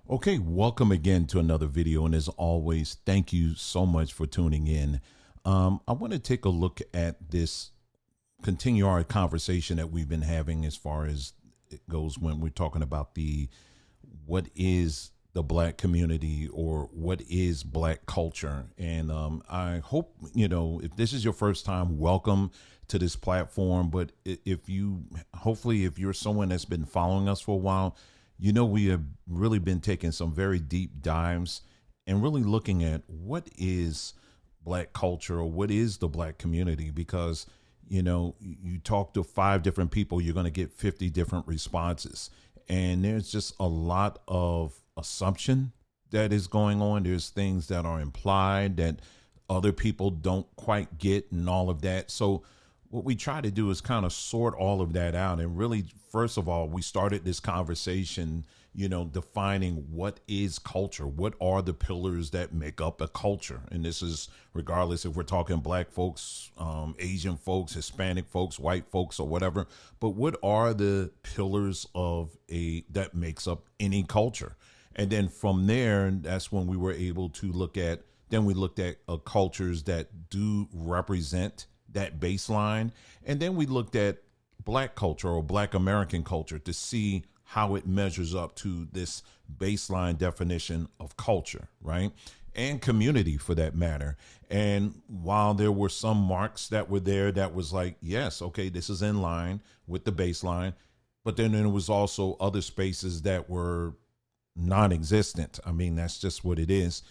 Okay, welcome again to another video. And as always, thank you so much for tuning in. I want to take a look at this, continue our conversation that we've been having as far as it goes when we're talking about what is the black community or what is black culture. And I hope, if this is your first time, welcome to this platform. But hopefully, if you're someone that's been following us for a while, we have really been taking some very deep dives and really looking at what is black culture or what is the black community, because you talk to five different people, you're going to get 50 different responses, and there's just a lot of assumption that is going on. There's things that are implied that other people don't quite get and all of that. So what we try to do is kind of sort all of that out. And really, first of all, we started this conversation, defining what is culture, what are the pillars that make up a culture. And this is regardless if we're talking black folks, Asian folks, Hispanic folks, white folks, or whatever. But what are the pillars that makes up any culture? And then from there, that's when we were able to we looked at cultures that do represent that baseline. And then we looked at black culture or black American culture to see how it measures up to this baseline definition of culture, right? And community for that matter. And while there were some marks that were there that was like, yes, okay, this is in line with the baseline. But then there was also other spaces that were non-existent. I mean, that's just what it is.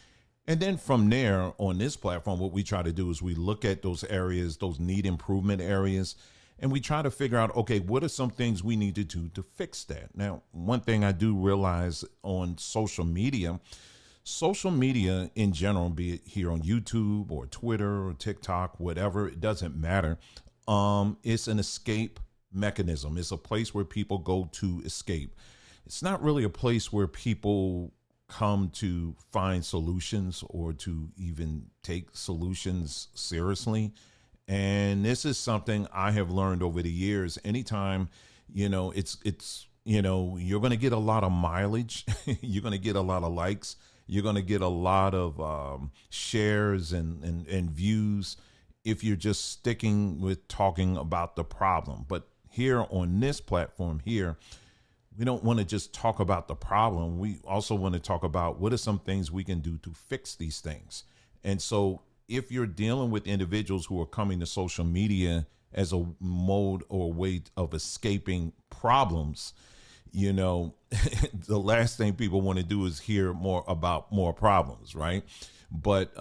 And then from there on this platform, what we try to do is we look at those areas, those need improvement areas, and we try to figure out, okay, what are some things we need to do to fix that? Now, one thing I do realize on social media in general, be it here on YouTube or Twitter or TikTok, whatever, it doesn't matter. It's an escape mechanism. It's a place where people go to escape. It's not really a place where people come to find solutions or to even take solutions seriously. And this is something I have learned over the years. Anytime, you're going to get a lot of mileage. You're going to get a lot of likes. You're going to get a lot of shares and views if you're just sticking with talking about the problem. But here on this platform here, we don't want to just talk about the problem. We also want to talk about what are some things we can do to fix these things. And so if you're dealing with individuals who are coming to social media as a mode or a way of escaping problems, the last thing people want to do is hear more about more problems, right? But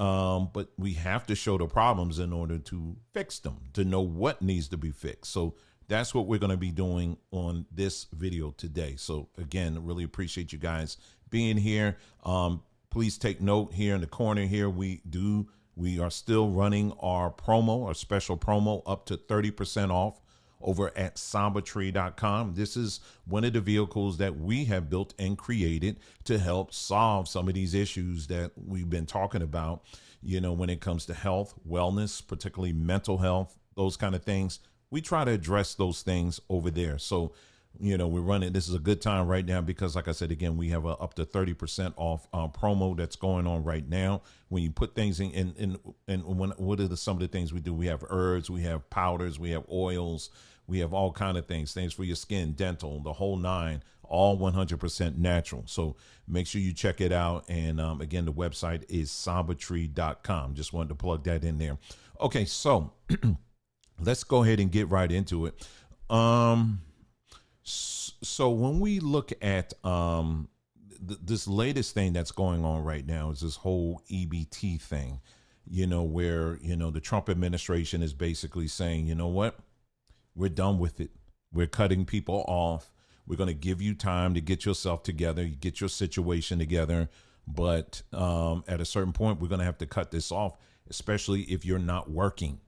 we have to show the problems in order to fix them, to know what needs to be fixed. So that's what we're going to be doing on this video today. So again, really appreciate you guys being here. Please take note here in the corner here. We are still running our special promo up to 30% off over at sambatree.com. This is one of the vehicles that we have built and created to help solve some of these issues that we've been talking about, when it comes to health, wellness, particularly mental health, those kind of things. We try to address those things over there. So, we're running. This is a good time right now because, like I said, again, we have a up to 30% off promo that's going on right now. When you put things what are some of the things we do? We have herbs, we have powders, we have oils, we have all kind of things for your skin, dental, the whole nine, all 100% natural. So make sure you check it out. And again, the website is sambatree.com. Just wanted to plug that in there. Okay, so let's go ahead and get right into it. So when we look at this latest thing that's going on right now is this whole EBT thing, where, the Trump administration is basically saying, you know what, we're done with it. We're cutting people off. We're going to give you time to get yourself together, get your situation together. But at a certain point, we're going to have to cut this off, especially if you're not working.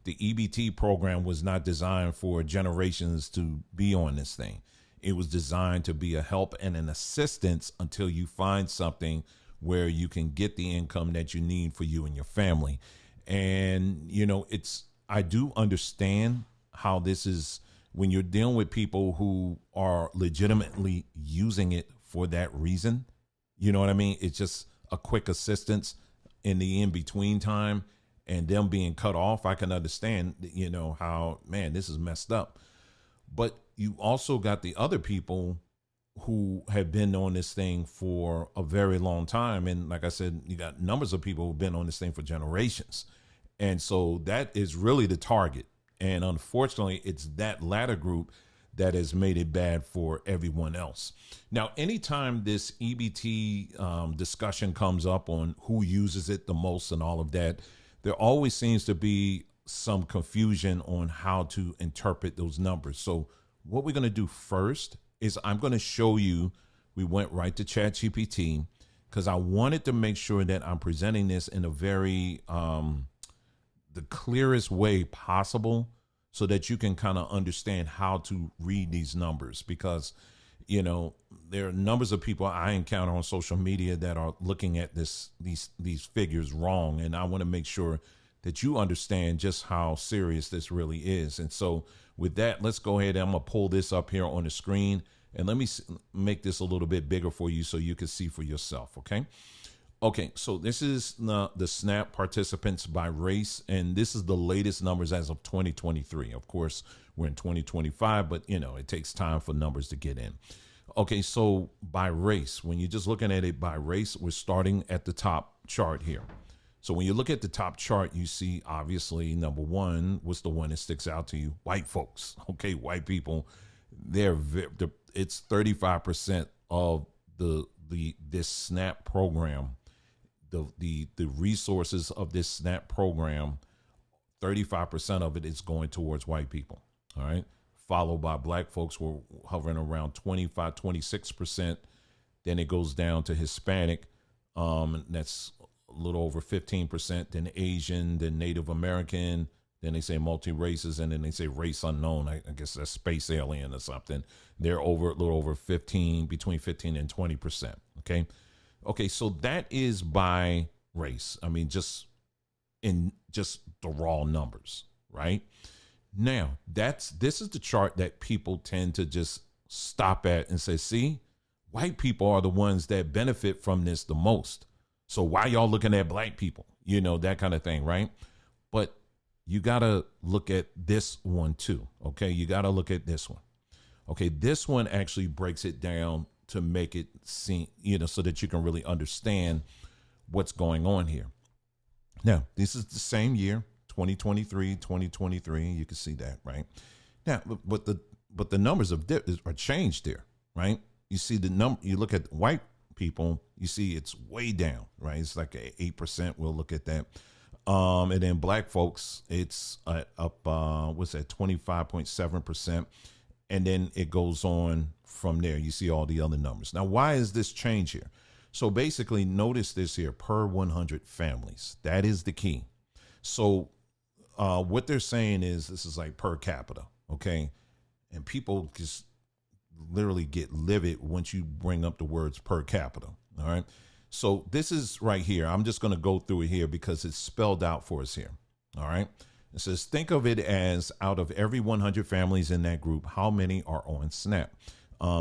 The EBT program was not designed for generations to be on this thing. It was designed to be a help and an assistance until you find something where you can get the income that you need for you and your family. And, I do understand how this is when you're dealing with people who are legitimately using it for that reason, you know what I mean? It's just a quick assistance in the in between time and them being cut off. I can understand, how, man, this is messed up. But you also got the other people who have been on this thing for a very long time. And like I said, you got numbers of people who've been on this thing for generations. And so that is really the target. And unfortunately, it's that latter group that has made it bad for everyone else. Now, anytime this EBT discussion comes up on who uses it the most and all of that, there always seems to be some confusion on how to interpret those numbers. So what we're going to do first is I'm going to show you, we went right to ChatGPT because I wanted to make sure that I'm presenting this in a very, the clearest way possible so that you can kind of understand how to read these numbers, because, there are numbers of people I encounter on social media that are looking at these figures wrong. And I want to make sure that you understand just how serious this really is. And so with that, let's go ahead. I'm going to pull this up here on the screen and let me make this a little bit bigger for you so you can see for yourself. Okay. Okay. So this is the SNAP participants by race. And this is the latest numbers as of 2023. Of course, we're in 2025, but it takes time for numbers to get in. Okay. So by race, when you're just looking at it by race, we're starting at the top chart here. So when you look at the top chart, you see, obviously, number one, what's the one that sticks out to you? White folks. Okay, white people. It's 35% of this SNAP program. The resources of this SNAP program, 35% of it is going towards white people. All right, followed by black folks. We're hovering around 26%. Then it goes down to Hispanic. That's a little over 15%, then Asian, then Native American, then they say multi-races, and then they say race unknown. I guess that's space alien or something. They're a little over 15, between 15 and 20%. Okay, so that is by race. I mean, just the raw numbers, right? Now, this is the chart that people tend to just stop at and say, see, white people are the ones that benefit from this the most. So why y'all looking at black people? That kind of thing, right? But you got to look at this one too, okay? You got to look at this one. Okay, this one actually breaks it down to make it seem, so that you can really understand what's going on here. Now, this is the same year, 2023. You can see that, right? Now, but the numbers are changed there, right? You see the number, you look at white people, you see it's way down, right? It's like 8%. We'll look at that. And then black folks, it's up, what's that, 25.7%. And then it goes on from there. You see all the other numbers. Now, why is this change here? So basically, notice this here, per 100 families. That is the key. So what they're saying is this is like per capita, okay? And people just literally get livid once you bring up the words per capita. All right. So this is right here. I'm just going to go through it here because it's spelled out for us here. All right. It says, think of it as out of every 100 families in that group, how many are on SNAP?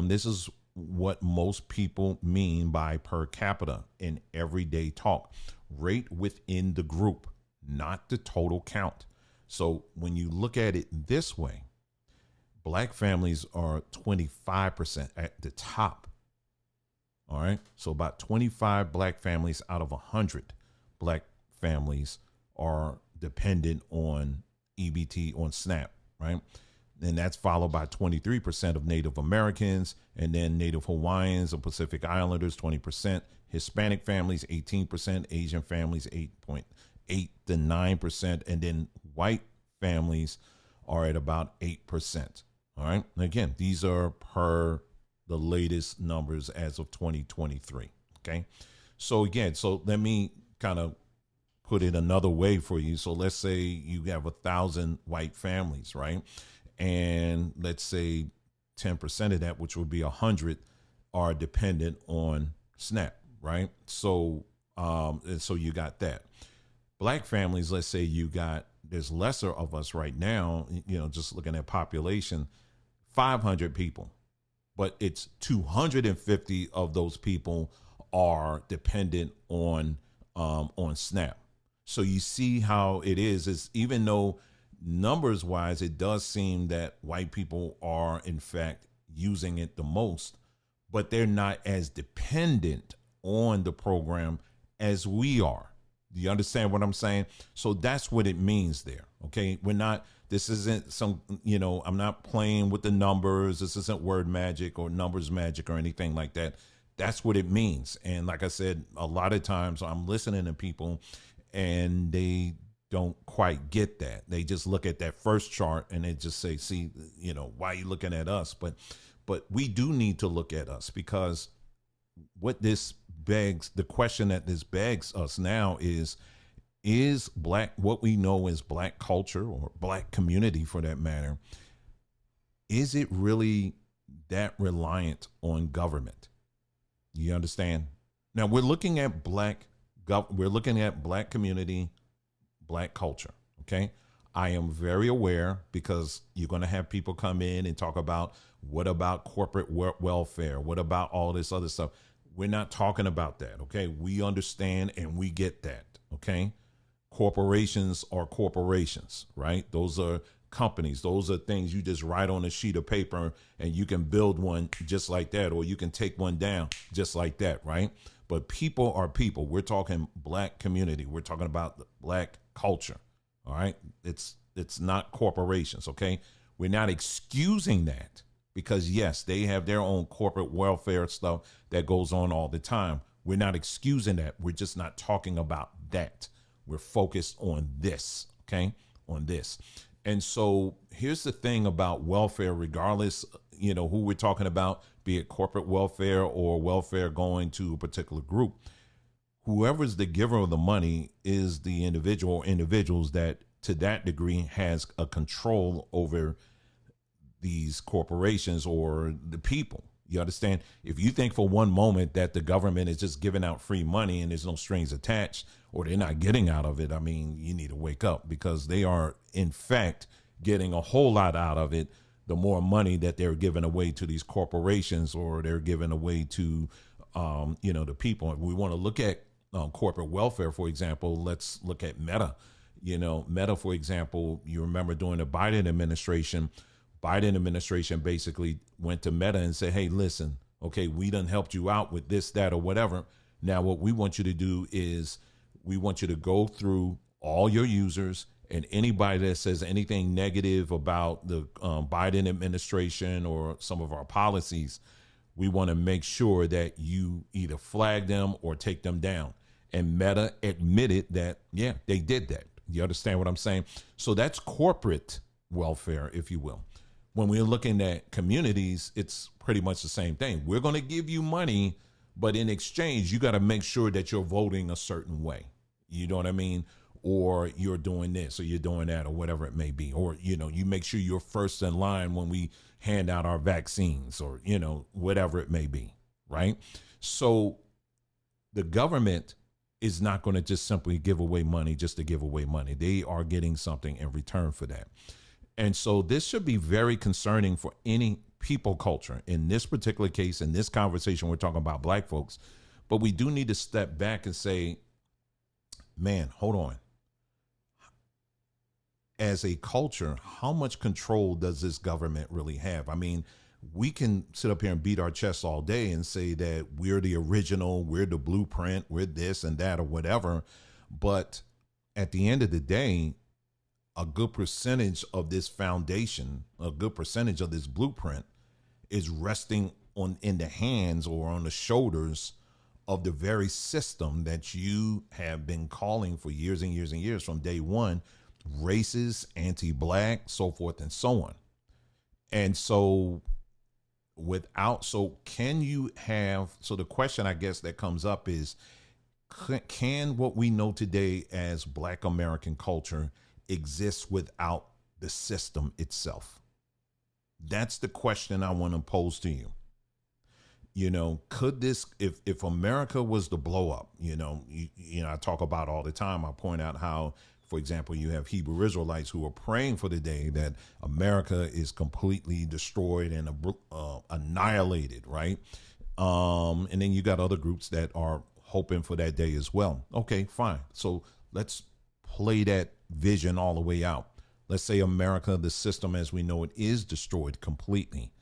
This is what most people mean by per capita in everyday talk. Rate within the group, not the total count. So when you look at it this way, black families are 25% at the top. All right. So about 25 black families out of 100 black families are dependent on EBT, on SNAP, right? And that's followed by 23% of Native Americans, and then Native Hawaiians and Pacific Islanders, 20%, Hispanic families, 18%, Asian families, 8.8 to 9%, and then white families are at about 8%. All right. And again, these are per the latest numbers as of 2023. Okay. So again, so let me kind of put it another way for you. So let's say you have 1,000 white families, right? And let's say 10% of that, which would be 100, are dependent on SNAP, right? So, and so you got that. Black families, let's say there's lesser of us right now, just looking at population, 500 people, but it's 250 of those people are dependent on SNAP. So you see how it is even though numbers wise it does seem that white people are in fact using it the most, but they're not as dependent on the program as we are. Do you understand what I'm saying? So that's what it means there. Okay. We're not, this isn't some, I'm not playing with the numbers. This isn't word magic or numbers magic or anything like that. That's what it means. And like I said, a lot of times I'm listening to people and they don't quite get that. They just look at that first chart and they just say, see, why are you looking at us? But we do need to look at us, because what this begs, the question that this begs us now is black, what we know as black culture or black community for that matter, is it really that reliant on government? You understand? Now we're looking at we're looking at black community, black culture. Okay. I am very aware, because you're going to have people come in and talk about, what about corporate welfare? What about all this other stuff? We're not talking about that. Okay. We understand and we get that. Okay. Corporations are corporations, right? Those are companies. Those are things you just write on a sheet of paper and you can build one just like that, or you can take one down just like that, right? But people are people. We're talking black community. We're talking about the black culture. All right. It's not corporations. Okay. We're not excusing that, because yes, they have their own corporate welfare stuff that goes on all the time. We're not excusing that. We're just not talking about that. We're focused on this. Okay. On this. And so here's the thing about welfare, regardless, who we're talking about, be it corporate welfare or welfare going to a particular group. Whoever's the giver of the money is the individual or individuals that to that degree has a control over these corporations or the people. You understand? If you think for one moment that the government is just giving out free money and there's no strings attached, or they're not getting out of it, I mean, you need to wake up, because they are in fact getting a whole lot out of it. The more money that they're giving away to these corporations, or they're giving away to, the people. If we want to look at corporate welfare, for example, let's look at Meta. Meta, for example, you remember during the Biden administration basically went to Meta and said, hey, listen, okay, we done helped you out with this, that, or whatever. Now, what we want you to do is we want you to go through all your users, and anybody that says anything negative about the Biden administration or some of our policies, we want to make sure that you either flag them or take them down. And Meta admitted that, yeah, they did that. You understand what I'm saying? So that's corporate welfare, if you will. When we're looking at communities, it's pretty much the same thing. We're going to give you money, but in exchange, you got to make sure that you're voting a certain way. You know what I mean? Or you're doing this, or you're doing that, or whatever it may be. Or, you make sure you're first in line when we hand out our vaccines, or, whatever it may be. Right? So the government is not going to just simply give away money just to give away money. They are getting something in return for that. And so this should be very concerning for any people culture. In this particular case, in this conversation, we're talking about black folks, but we do need to step back and say, man, hold on. As a culture, how much control does this government really have? I mean, we can sit up here and beat our chests all day and say that we're the original, we're the blueprint, we're this and that or whatever. But at the end of the day, a good percentage of this foundation, a good percentage of this blueprint is resting in the hands or on the shoulders of the very system that you have been calling for years and years and years from day one, racist, anti-black, so forth and so on. And so can you have, so the question I guess that comes up is, can what we know today as Black American culture exist without the system itself? That's the question I want to pose to you. Could this, if America was to blow up, I talk about all the time, I point out how for example, you have Hebrew Israelites who are praying for the day that America is completely destroyed and annihilated, right? And then you got other groups that are hoping for that day as well. Okay, fine. So let's play that vision all the way out. Let's say America, the system as we know it, is destroyed completely.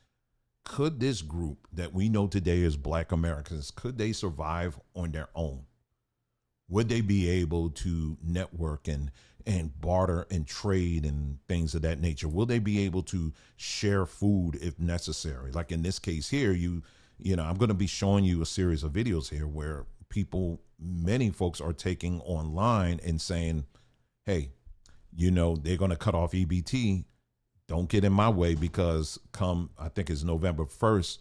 Could this group that we know today as Black Americans, could they survive on their own? Would they be able to network and barter and trade and things of that nature? Will they be able to share food if necessary? Like in this case here, I'm going to be showing you a series of videos here where many folks are taking online and saying, hey, they're going to cut off EBT. Don't get in my way, because I think it's November 1st,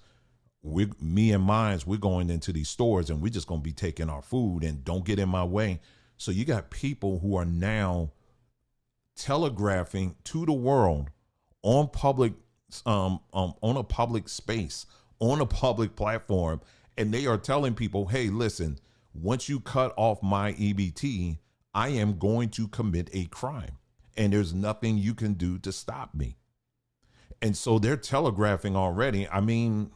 me and mines, we're going into these stores and we're just going to be taking our food, and don't get in my way. So you got people who are now telegraphing to the world on a public space, on a public platform, and they are telling people, hey, listen, once you cut off my EBT, I am going to commit a crime, and there's nothing you can do to stop me. And so they're telegraphing already. I mean,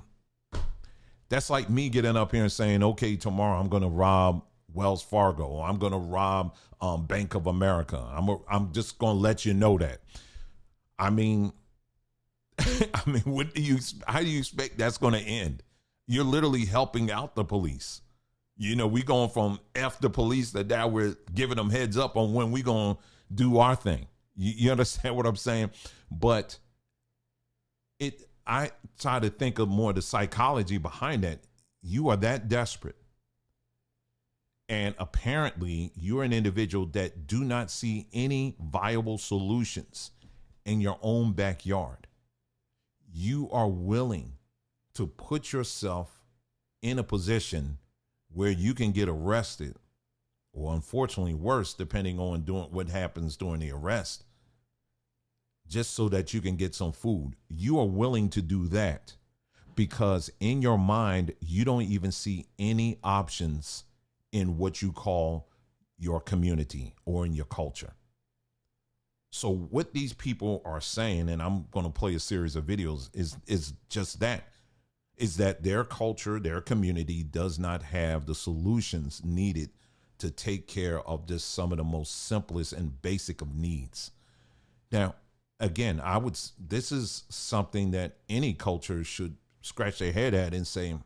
that's like me getting up here and saying, okay, tomorrow I'm going to rob Wells Fargo, or I'm going to rob Bank of America. I'm just going to let you know that. I mean, how do you expect that's going to end? You're literally helping out the police. We going from F the police that now we're giving them heads up on when we going to do our thing. You understand what I'm saying? But I try to think of more the psychology behind that. You are that desperate. And apparently you're an individual that do not see any viable solutions in your own backyard. You are willing to put yourself in a position where you can get arrested, or unfortunately worse, depending on what happens during the arrest, just so that you can get some food. You are willing to do that because in your mind, you don't even see any options in what you call your community or in your culture. So what these people are saying, and I'm going to play a series of videos, is just that, is that their culture, their community does not have the solutions needed to take care of just some of the most simplest and basic of needs. Now, again, this is something that any culture should scratch their head at and say,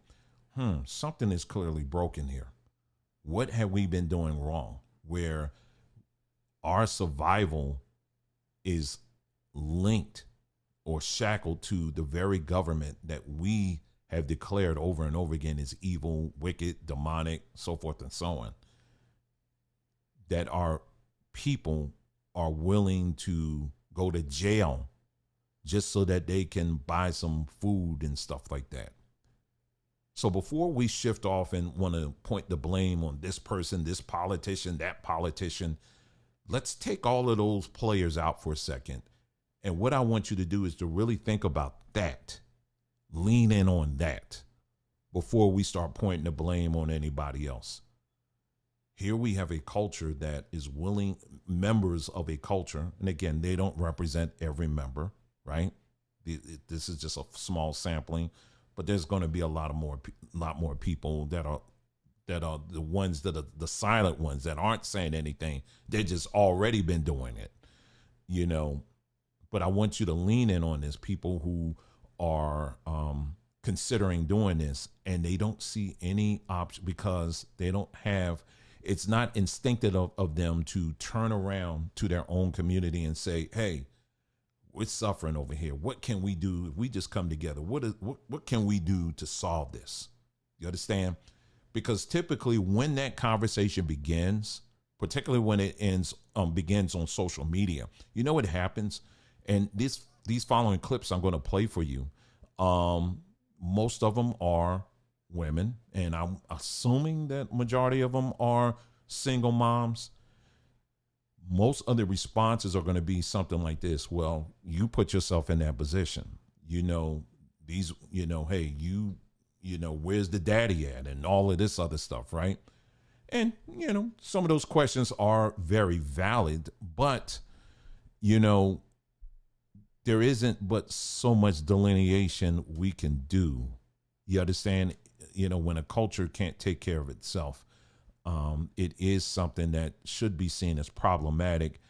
something is clearly broken here. What have we been doing wrong where our survival is linked or shackled to the very government that we have declared over and over again is evil, wicked, demonic, so forth and so on, that our people are willing to go to jail just so that they can buy some food and stuff like that. So before we shift off and want to point the blame on this person, this politician, that politician, let's take all of those players out for a second. And what I want you to do is to really think about that. Lean in on that before we start pointing the blame on anybody else. Here we have a culture that is willing, members of a culture, and again, they don't represent every member, right? This is just a small sampling, but there's going to be a lot more people that are the ones that are the silent ones that aren't saying anything. They just already been doing it, But I want you to lean in on this. People who are considering doing this and they don't see any option because they don't have. It's not instinctive of them to turn around to their own community and say, hey, we're suffering over here. What can we do if we just come together? What can we do to solve this? You understand? Because typically when that conversation begins, particularly when it begins on social media, you know what happens? And these following clips I'm going to play for you, most of them are women, and I'm assuming that majority of them are single moms. Most of the responses are going to be something like this. Well, you put yourself in that position. Hey, where's the daddy at? And all of this other stuff, right? And, some of those questions are very valid, but, you know, there isn't but so much delineation we can do. You understand? When a culture can't take care of itself, it is something that should be seen as problematic,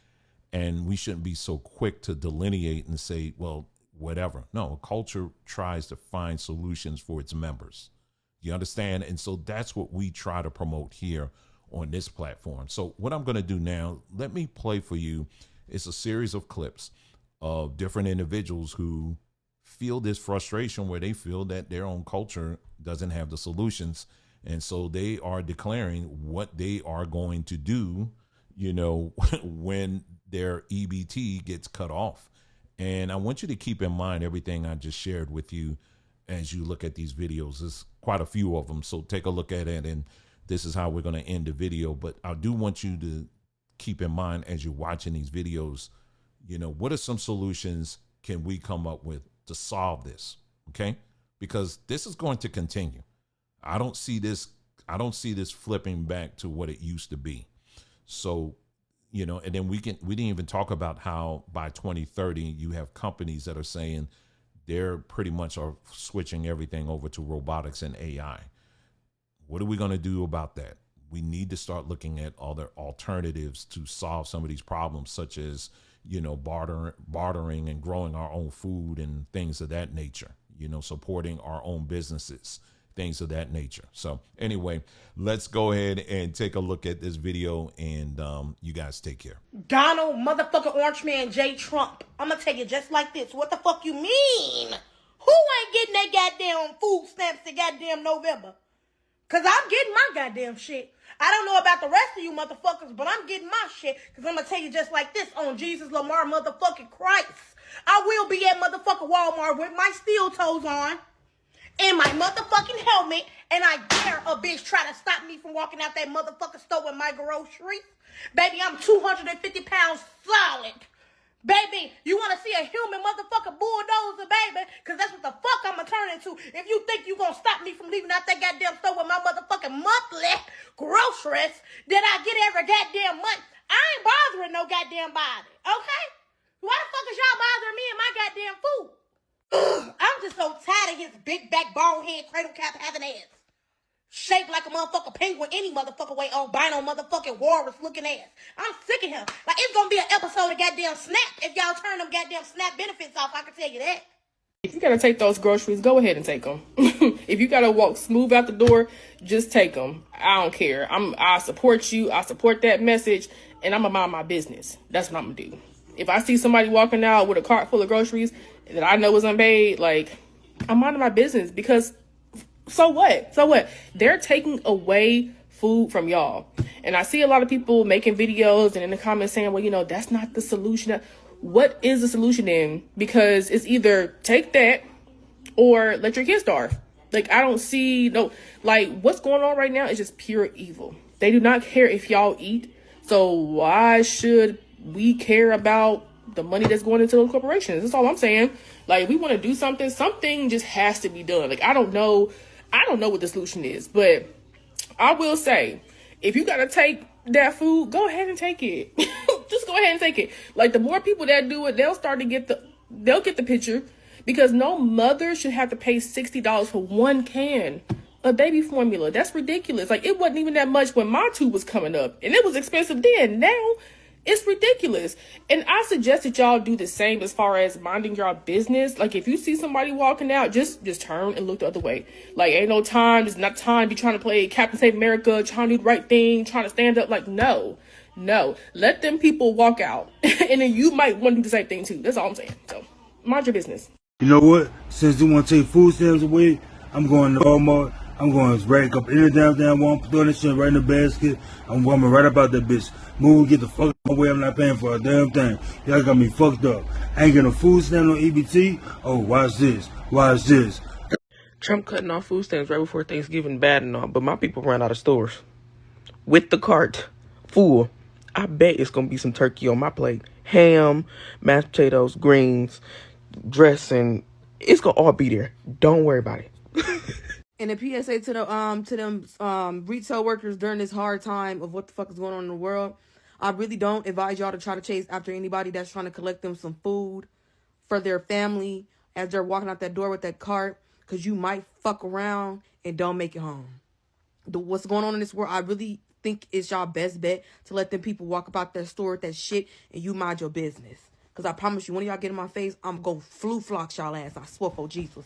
and we shouldn't be so quick to delineate and say, well, whatever. No, a culture tries to find solutions for its members. You understand? And so that's what we try to promote here on this platform. So what I'm going to do now, let me play for you. It's a series of clips of different individuals who feel this frustration where they feel that their own culture doesn't have the solutions. And so they are declaring what they are going to do, when their EBT gets cut off. And I want you to keep in mind everything I just shared with you as you look at these videos. There's quite a few of them. So take a look at it. And this is how we're going to end the video. But I do want you to keep in mind as you're watching these videos, what are some solutions can we come up with to solve this? Okay. Because this is going to continue. I don't see this flipping back to what it used to be. So, and then we didn't even talk about how by 2030, you have companies that are saying they're pretty much are switching everything over to robotics and AI. What are we going to do about that? We need to start looking at other alternatives to solve some of these problems, such as, bartering and growing our own food and things of that nature, supporting our own businesses, things of that nature. So anyway, let's go ahead and take a look at this video, and you guys take care. Donald motherfucking Orange Man J. Trump. I'm going to tell you just like this. What the fuck you mean? Who ain't getting that goddamn food stamps in goddamn November? Because I'm getting my goddamn shit. I don't know about the rest of you motherfuckers, but I'm getting my shit. Because I'm going to tell you just like this. On Jesus Lamar motherfucking Christ, I will be at motherfucking Walmart with my steel toes on and my motherfucking helmet, and I dare a bitch try to stop me from walking out that motherfucking store with my groceries. Baby, I'm 250 pounds solid. Baby, you want to see a human motherfucking bulldozer, baby? Because that's what the fuck I'm going to turn into. If you think you going to stop me from leaving out that goddamn store with my motherfucking monthly groceries that I get every goddamn month, I ain't bothering no goddamn body, okay? Why the fuck is y'all bothering me and my goddamn food? I'm just so tired of his big back, bald head, cradle cap having ass. Shaped like a motherfucking penguin any motherfucking way, albino motherfucking walrus looking ass. I'm sick of him. Like, it's gonna be an episode of goddamn Snap if y'all turn them goddamn Snap benefits off, I can tell you that. If you gotta take those groceries, go ahead and take them. If you gotta walk smooth out the door, just take them. I don't care. I support you. I support that message, and I'm gonna mind my business. That's what I'm gonna do. If I see somebody walking out with a cart full of groceries that I know is unpaid, like, I'm minding my business, because so what? So what? They're taking away food from y'all. And I see a lot of people making videos and in the comments saying, well, that's not the solution. What is the solution then? Because it's either take that or let your kids starve. Like, I don't see what's going on right now is just pure evil. They do not care if y'all eat. So why should we care about the money that's going into those corporations? That's all I'm saying. Like, we want to do something just has to be done. Like, I don't know what the solution is, but I will say, if you got to take that food, go ahead and take it. Just go ahead and take it. Like, the more people that do it, they'll get the picture, because no mother should have to pay $60 for one can of baby formula. That's ridiculous. Like, it wasn't even that much when my tube was coming up, and it was expensive then. Now it's ridiculous. And I suggest that y'all do the same as far as minding your business. Like, if you see somebody walking out, just turn and look the other way. Like, ain't no time. It's not time to be trying to play Captain Save America, trying to do the right thing, trying to stand up. Like, no. Let them people walk out. And then you might want to do the same thing too. That's all I'm saying. So, mind your business. You know what? Since they want to take food stamps away, I'm going to Walmart. I'm going to rack up any damn one, throw that shit right in the basket. I'm going right about that bitch. Move, get the fuck out of my way. I'm not paying for a damn thing. Y'all got me fucked up. I ain't getting a food stamp on EBT. Oh, watch this. Trump cutting off food stamps right before Thanksgiving, bad and all, but my people ran out of stores. With the cart full, I bet it's going to be some turkey on my plate. Ham, mashed potatoes, greens, dressing. It's going to all be there. Don't worry about it. And a PSA to them retail workers during this hard time of what the fuck is going on in the world. I really don't advise y'all to try to chase after anybody that's trying to collect them some food for their family as they're walking out that door with that cart, because you might fuck around and don't make it home. What's going on in this world, I really think it's y'all best bet to let them people walk about their store with that shit and you mind your business. Because I promise you, when y'all get in my face, I'm going to flu flocks y'all ass. I swear for Jesus.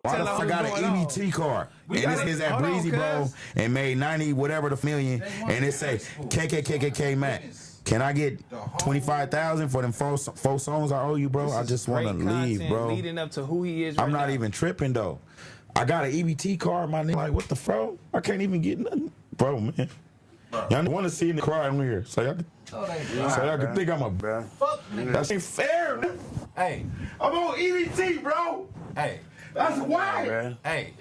Why the fuck I got an EBT card? And this is at Breezy Bro and made 90 whatever the million, and it say KKKKK Matt. Can I get 25,000 for them four songs I owe you, bro? I just want to leave, bro. Leading up to who he is. I'm not even tripping though. I got an EBT card, my nigga. Like, what the fuck? I can't even get nothing, bro, man. Y'all want to see me cry on here, so y'all can think I'm a bro. Fuck, nigga. That ain't fair, man. Hey, I'm on EBT, bro. Hey, that's why. Hey,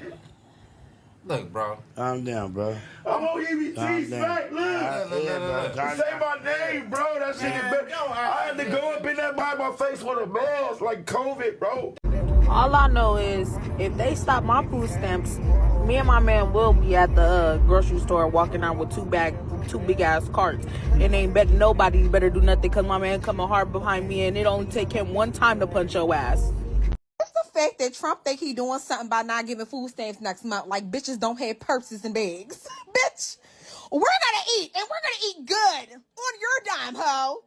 look, bro. Calm down, bro. I'm on EBT, smack. Look. Say my name, bro. That shit is better. I had to go up in that by my face with a mask like COVID, bro. All I know is if they stop my food stamps, me and my man will be at the grocery store walking out with two big ass carts. And ain't bet nobody better do nothing because my man coming hard behind me and it only take him one time to punch your ass. What's the fact that Trump think he doing something by not giving food stamps next month? Like bitches don't have purses and bags. Bitch, we're gonna eat and we're gonna eat good on your dime, ho.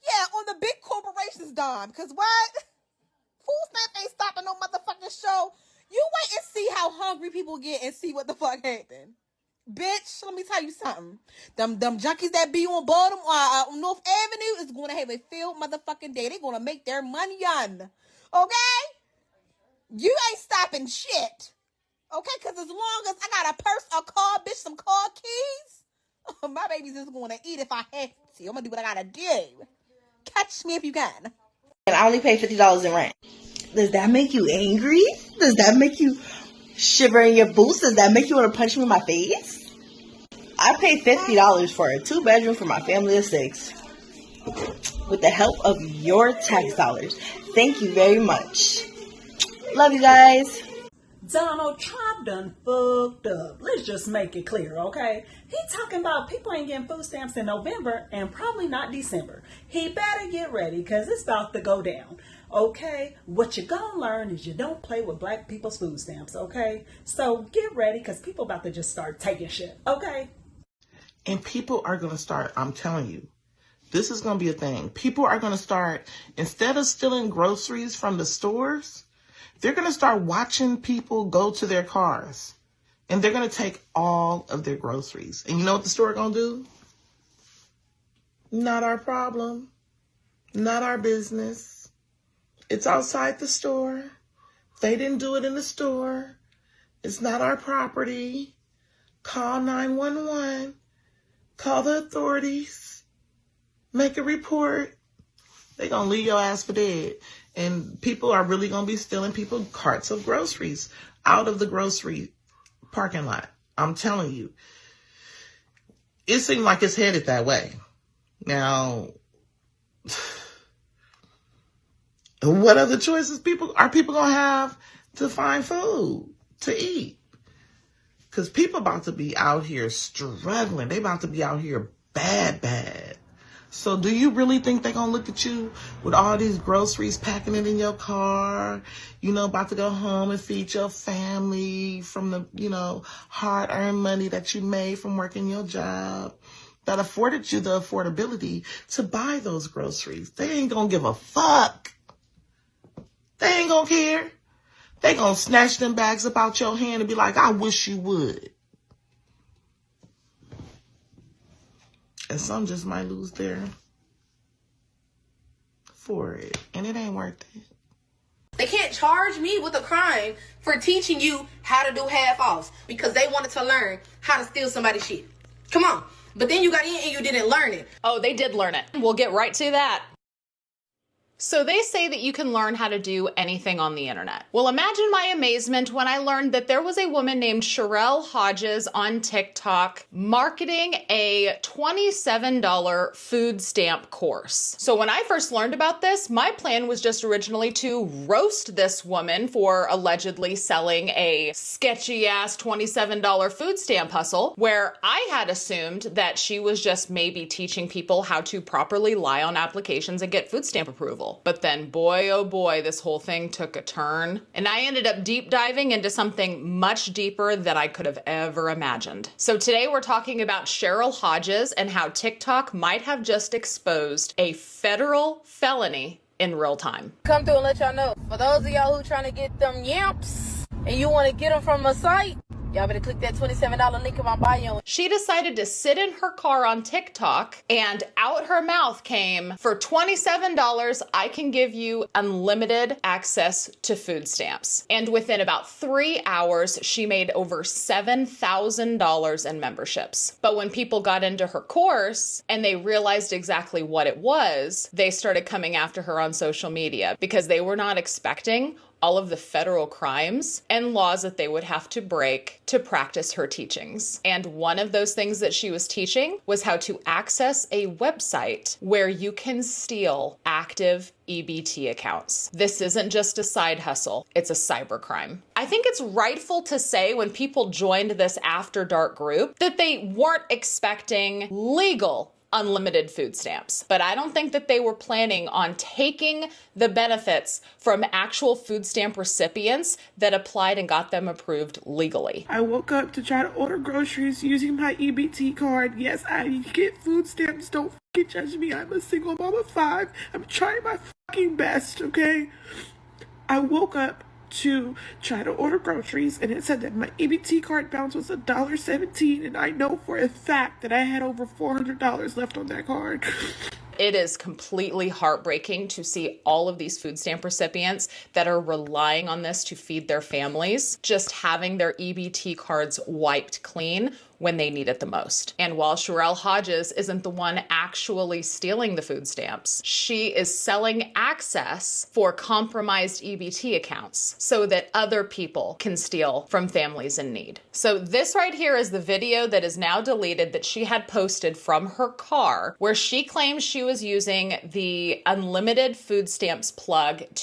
Yeah, on the big corporation's dime. Cause what? Food stamp ain't stopping no motherfucking show. You wait and see how hungry people get and see what the fuck happen. Bitch, let me tell you something. Them junkies that be on North Avenue is going to have a field motherfucking day. They going to make their money on. Okay? You ain't stopping shit. Okay? Because as long as I got a purse, a car, bitch, some car keys, my baby's just going to eat if I have to. I'm going to do what I got to do. Catch me if you can. And I only pay $50 in rent. Does that make you angry? Does that make you shiver in your boots? Does that make you want to punch me in my face? I paid $50 for a 2-bedroom for my family of 6. With the help of your tax dollars. Thank you very much. Love you guys. Donald Trump done fucked up. Let's just make it clear, okay? He talking about people ain't getting food stamps in November and probably not December. He better get ready because it's about to go down, okay? What you're gonna learn is you don't play with black people's food stamps, okay? So get ready because people about to just start taking shit, okay? And people are going to start, I'm telling you, this is going to be a thing. People are going to start, instead of stealing groceries from the stores, they're going to start watching people go to their cars. And they're going to take all of their groceries. And you know what the store going to do? Not our problem. Not our business. It's outside the store. They didn't do it in the store. It's not our property. Call 911. Call the authorities. Make a report. They're going to leave your ass for dead. And people are really going to be stealing people carts of groceries out of the grocery parking lot. I'm telling you. It seems like it's headed that way. Now, what other choices are people going to have to find food to eat? Because people about to be out here struggling. They about to be out here bad. So do you really think they're going to look at you with all these groceries, packing it in your car, about to go home and feed your family from the, hard-earned money that you made from working your job that afforded you the affordability to buy those groceries? They ain't going to give a fuck. They ain't going to care. They going to snatch them bags up out your hand and be like, I wish you would. And some just might lose their for it. And it ain't worth it. They can't charge me with a crime for teaching you how to do half-offs because they wanted to learn how to steal somebody's shit. Come on. But then you got in and you didn't learn it. Oh, they did learn it. We'll get right to that. So they say that you can learn how to do anything on the internet. Well, imagine my amazement when I learned that there was a woman named Sherelle Hodges on TikTok marketing a $27 food stamp course. So when I first learned about this, my plan was just originally to roast this woman for allegedly selling a sketchy ass $27 food stamp hustle, where I had assumed that she was just maybe teaching people how to properly lie on applications and get food stamp approval. But then, boy, oh boy, this whole thing took a turn. And I ended up deep diving into something much deeper than I could have ever imagined. So today we're talking about Sherelle Hodges and how TikTok might have just exposed a federal felony in real time. Come through and let y'all know. For those of y'all who trying to get them yamps and you want to get them from a site, y'all better click that $27 link in my bio. She decided to sit in her car on TikTok, and out her mouth came, for $27, I can give you unlimited access to food stamps. And within about 3 hours, she made over $7,000 in memberships. But when people got into her course and they realized exactly what it was, they started coming after her on social media because they were not expecting all of the federal crimes and laws that they would have to break to practice her teachings. And one of those things that she was teaching was how to access a website where you can steal active EBT accounts. This isn't just a side hustle, it's a cybercrime. I think it's rightful to say when people joined this After Dark group that they weren't expecting legal unlimited food stamps. But I don't think that they were planning on taking the benefits from actual food stamp recipients that applied and got them approved legally. I woke up to try to order groceries using my EBT card. Yes, I get food stamps. Don't fucking judge me. I'm a single mom of 5. I'm trying my fucking best, okay? I woke up to try to order groceries, and it said that my EBT card balance was $1.17, and I know for a fact that I had over $400 left on that card. It is completely heartbreaking to see all of these food stamp recipients that are relying on this to feed their families, just having their EBT cards wiped clean when they need it the most. And while Sherelle Hodges isn't the one actually stealing the food stamps, she is selling access for compromised EBT accounts so that other people can steal from families in need. So this right here is the video that is now deleted that she had posted from her car, where she claims she was using the unlimited food stamps plug